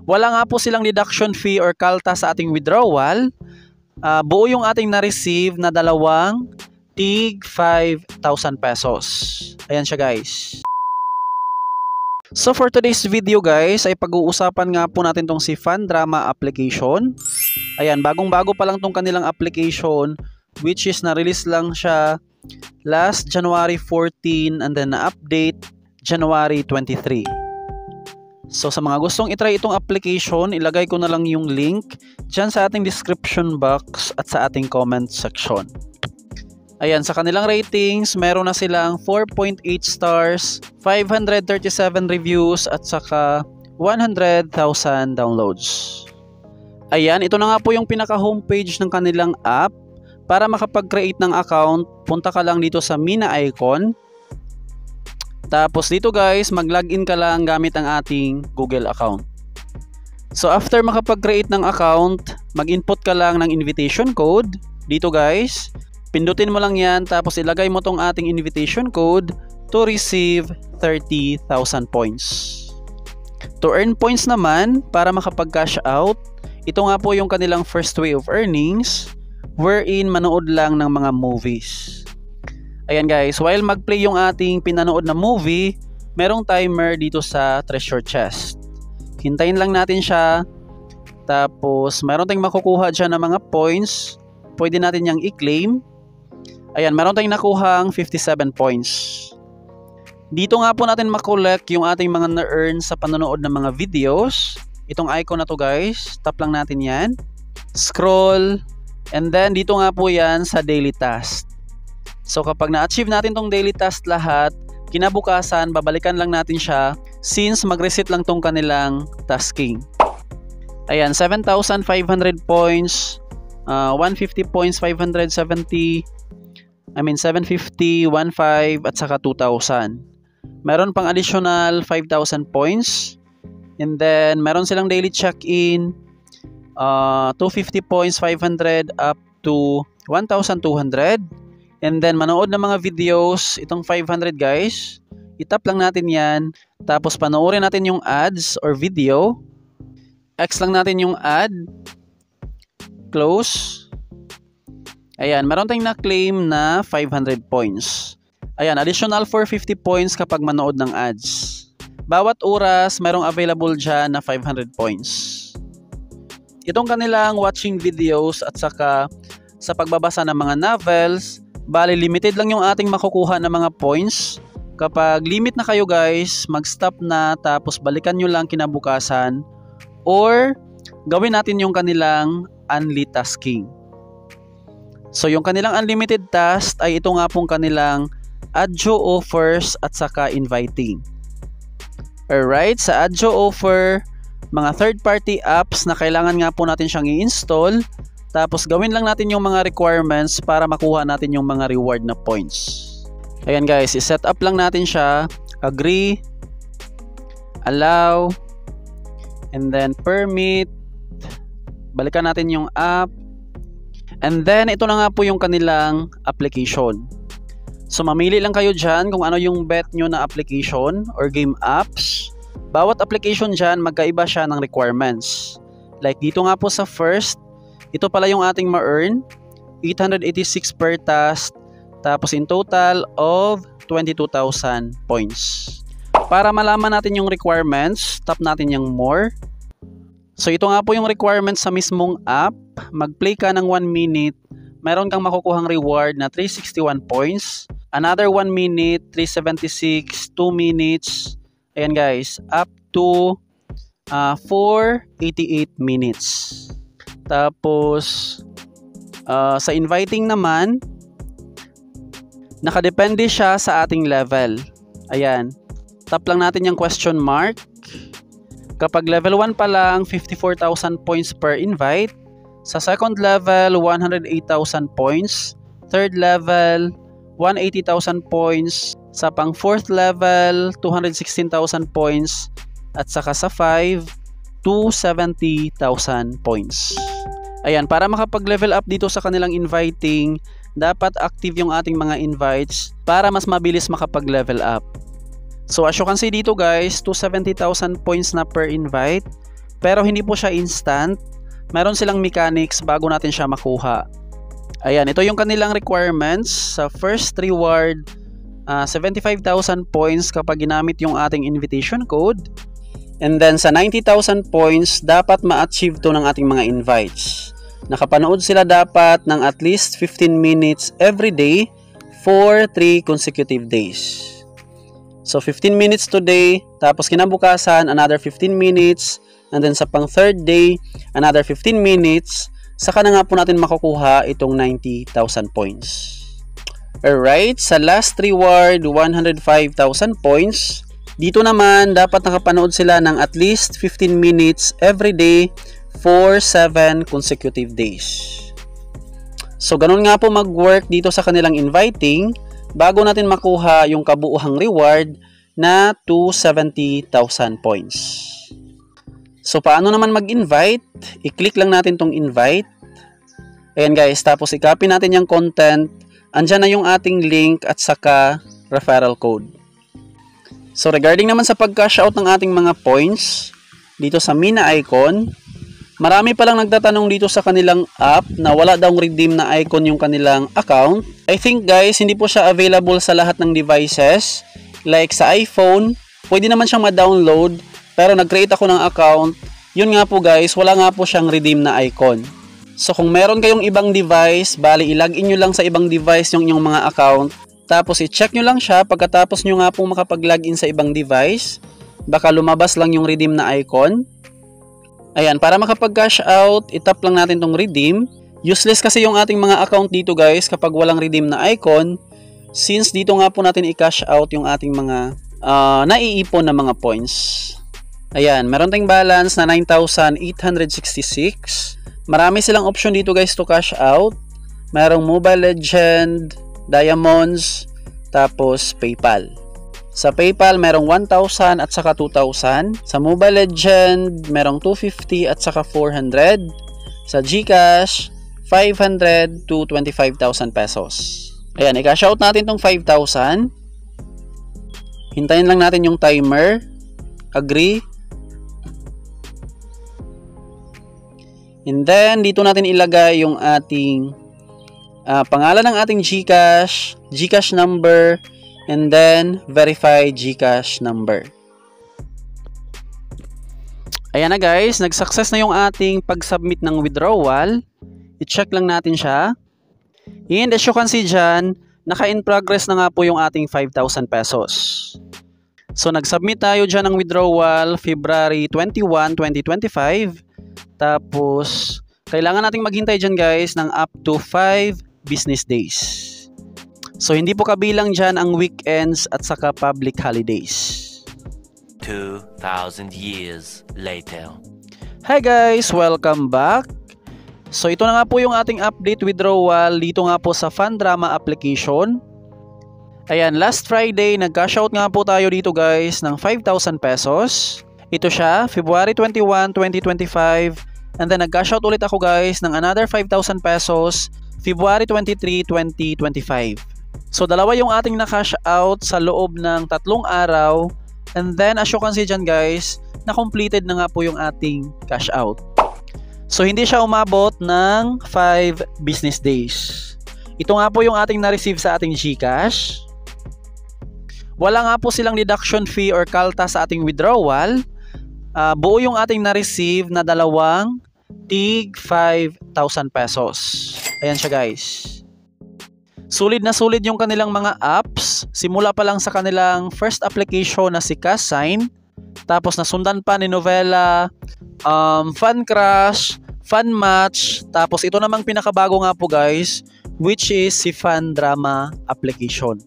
Wala nga po silang deduction fee or kalta sa ating withdrawal. Buo yung ating na-receive na dalawang tig 5,000 pesos. Ayan siya guys. So for today's video guys, ay pag-uusapan nga po natin tong si Fandrama application. Ayan, bagong-bago pa lang tong kanilang application, which is na-release lang siya last January 14 and then na-update January 23. So sa mga gustong itry itong application, ilagay ko na lang yung link dyan sa ating description box at sa ating comment section. Ayan, sa kanilang ratings, meron na silang 4.8 stars, 537 reviews at saka 100,000 downloads. Ayan, ito na nga po yung pinaka-homepage ng kanilang app. Para makapag-create ng account, punta ka lang dito sa Mina icon. Tapos dito guys, mag-login ka lang gamit ang ating Google account. So after makapag-create ng account, mag-input ka lang ng invitation code. Dito guys, pindutin mo lang yan tapos ilagay mo tong ating invitation code to receive 30,000 points. To earn points naman, para makapag-cash out, ito nga po yung kanilang first way of earnings, wherein manood lang ng mga movies. Ayan guys, while mag-play yung ating pinanood na movie, merong timer dito sa treasure chest. Hintayin lang natin siya. Tapos meron tayong makukuha dyan ng mga points. Pwede natin yung i-claim. Ayan, meron tayong nakuhang 57 points. Dito nga po natin makolect yung ating mga na-earn sa panonood ng mga videos. Itong icon na to guys, tap lang natin yan. Scroll. And then dito nga po yan sa daily task. So kapag na-achieve natin tong daily task lahat, kinabukasan babalikan lang natin siya since mag-reset lang tong kanilang tasking. Ayan, 7,500 points, 150 points, 750, 1,500 at saka 2,000. Meron pang additional 5,000 points. And then meron silang daily check-in, 250 points, 500 up to 1,200. And then manood ng mga videos, itong 500 guys, itap lang natin yan, tapos panoorin natin yung ads or video, X lang natin yung ad, close. Ayan, meron tayong na-claim na 500 points. Ayan, additional 450 points kapag manood ng ads. Bawat oras, merong available dyan na 500 points. Itong kanilang watching videos at saka sa pagbabasa ng mga novels, bali limited lang yung ating makukuha ng mga points. Kapag limit na kayo guys, mag-stop na tapos balikan nyo lang kinabukasan or gawin natin yung kanilang unli tasking. So yung kanilang unlimited task ay ito nga pong kanilang Adjo offers at saka inviting. Alright, sa Adjo offer, mga third-party apps na kailangan nga po natin siyang i-install. Tapos gawin lang natin yung mga requirements para makuha natin yung mga reward na points. Ayan guys, i-set up lang natin siya. Agree, allow, and then permit. Balikan natin yung app. And then ito na nga po yung kanilang application. So mamili lang kayo dyan kung ano yung bet nyo na application or game apps. Bawat application dyan, magkaiba siya ng requirements. Like dito nga po sa first, ito pala yung ating ma-earn, 886 per task, tapos in total of 22,000 points. Para malaman natin yung requirements, tap natin yung more. So ito nga po yung requirements sa mismong app. Mag-play ka ng 1 minute, meron kang makukuhang reward na 361 points. Another 1 minute, 376, 2 minutes. Ayan guys, up to 488 minutes. Tapos, sa inviting naman, nakadepende siya sa ating level. Ayan. Tap lang natin yung question mark. Kapag level 1 pa lang, 54,000 points per invite. Sa second level, 108,000 points. Third level, 180,000 points. Sa pang fourth level, 216,000 points. At saka sa 5, 270,000 points. Ayan, para makapag-level up dito sa kanilang inviting, dapat active yung ating mga invites para mas mabilis makapag-level up. So as you can see dito guys, 270,000 points na per invite. Pero hindi po siya instant. Meron silang mechanics bago natin siya makuha. Ayan, ito yung kanilang requirements. Sa first reward, 75,000 points kapag ginamit yung ating invitation code. And then sa 90,000 points, dapat ma-achieve to ng ating mga invites. Nakapanood sila dapat ng at least 15 minutes every day for 3 consecutive days. So 15 minutes today, tapos kinabukasan another 15 minutes, and then sa pang third day, another 15 minutes, saka na nga po natin makukuha itong 90,000 points. Alright, sa last reward, 105,000 points. Dito naman, dapat nakapanood sila ng at least 15 minutes every day for 7 consecutive days. So ganun nga po mag-work dito sa kanilang inviting bago natin makuha yung kabuuhang reward na 270,000 points. So paano naman mag-invite? I-click lang natin tong invite. Ayan guys, tapos i-copy natin yung content. Andyan na yung ating link at saka referral code. So regarding naman sa pag-cash out ng ating mga points, dito sa Mina icon, marami palang nagtatanong dito sa kanilang app na wala daw redeem na icon yung kanilang account. I think guys, hindi po siya available sa lahat ng devices. Like sa iPhone, pwede naman siyang ma-download, pero nag-create ako ng account. Yun nga po guys, wala nga po siyang redeem na icon. So kung meron kayong ibang device, bali i-login nyo lang sa ibang device yung inyong mga account. Tapos i-check nyo lang siya pagkatapos nyo nga po makapag-login sa ibang device. Baka lumabas lang yung redeem na icon. Ayan, para makapag-cash out, itap lang natin tong redeem. Useless kasi yung ating mga account dito guys kapag walang redeem na icon. Since dito nga po natin i-cash out yung ating mga naiipon na mga points. Ayan, meron tayong balance na 9,866. Marami silang option dito guys to cash out. Merong Mobile Legend, Diamonds, tapos PayPal. Sa PayPal, merong 1,000 at saka 2,000. Sa Mobile Legend, merong 250 at saka 400. Sa GCash, 500 to 25,000 pesos. Ayan, i-cash out natin tong 5,000. Hintayin lang natin yung timer. Agree. And then, dito natin ilagay yung ating pangalan ng ating GCash, GCash number, and then verify GCash number. Ayan na guys, nag-success na yung ating pag-submit ng withdrawal. I-check lang natin siya. And as you can see dyan, naka-in progress na nga po yung ating 5,000 pesos. So nag-submit tayo dyan ng withdrawal February 21, 2025. Tapos, kailangan nating maghintay dyan guys ng up to 5 business days. So, hindi po kabilang dyan ang weekends at saka public holidays. 2,000 years later. Hi guys! Welcome back! So, ito na nga po yung ating update withdrawal dito nga po sa Fundrama application. Ayan, last Friday, nag-cash out nga po tayo dito guys ng 5,000 pesos. Ito siya, February 21, 2025. And then nag-cash out ulit ako guys ng another 5,000 pesos February 23, 2025. So dalawa yung ating na-cash out sa loob ng 3 araw. And then as you can see dyan guys, na-completed na nga po yung ating cash out. So hindi siya umabot ng 5 business days. Ito nga po yung ating na-receive sa ating GCash. Wala nga po silang deduction fee or kalta sa ating withdrawal. Buo yung ating na-receive na dalawang tig 5,000 pesos. Ayan siya guys. Sulit na sulit yung kanilang mga apps. Simula pa lang sa kanilang first application na si Cash-Sign. Tapos nasundan pa ni Novella, Fun Crush, Fun Match. Tapos ito namang pinakabago nga po guys, which is si Fundrama application.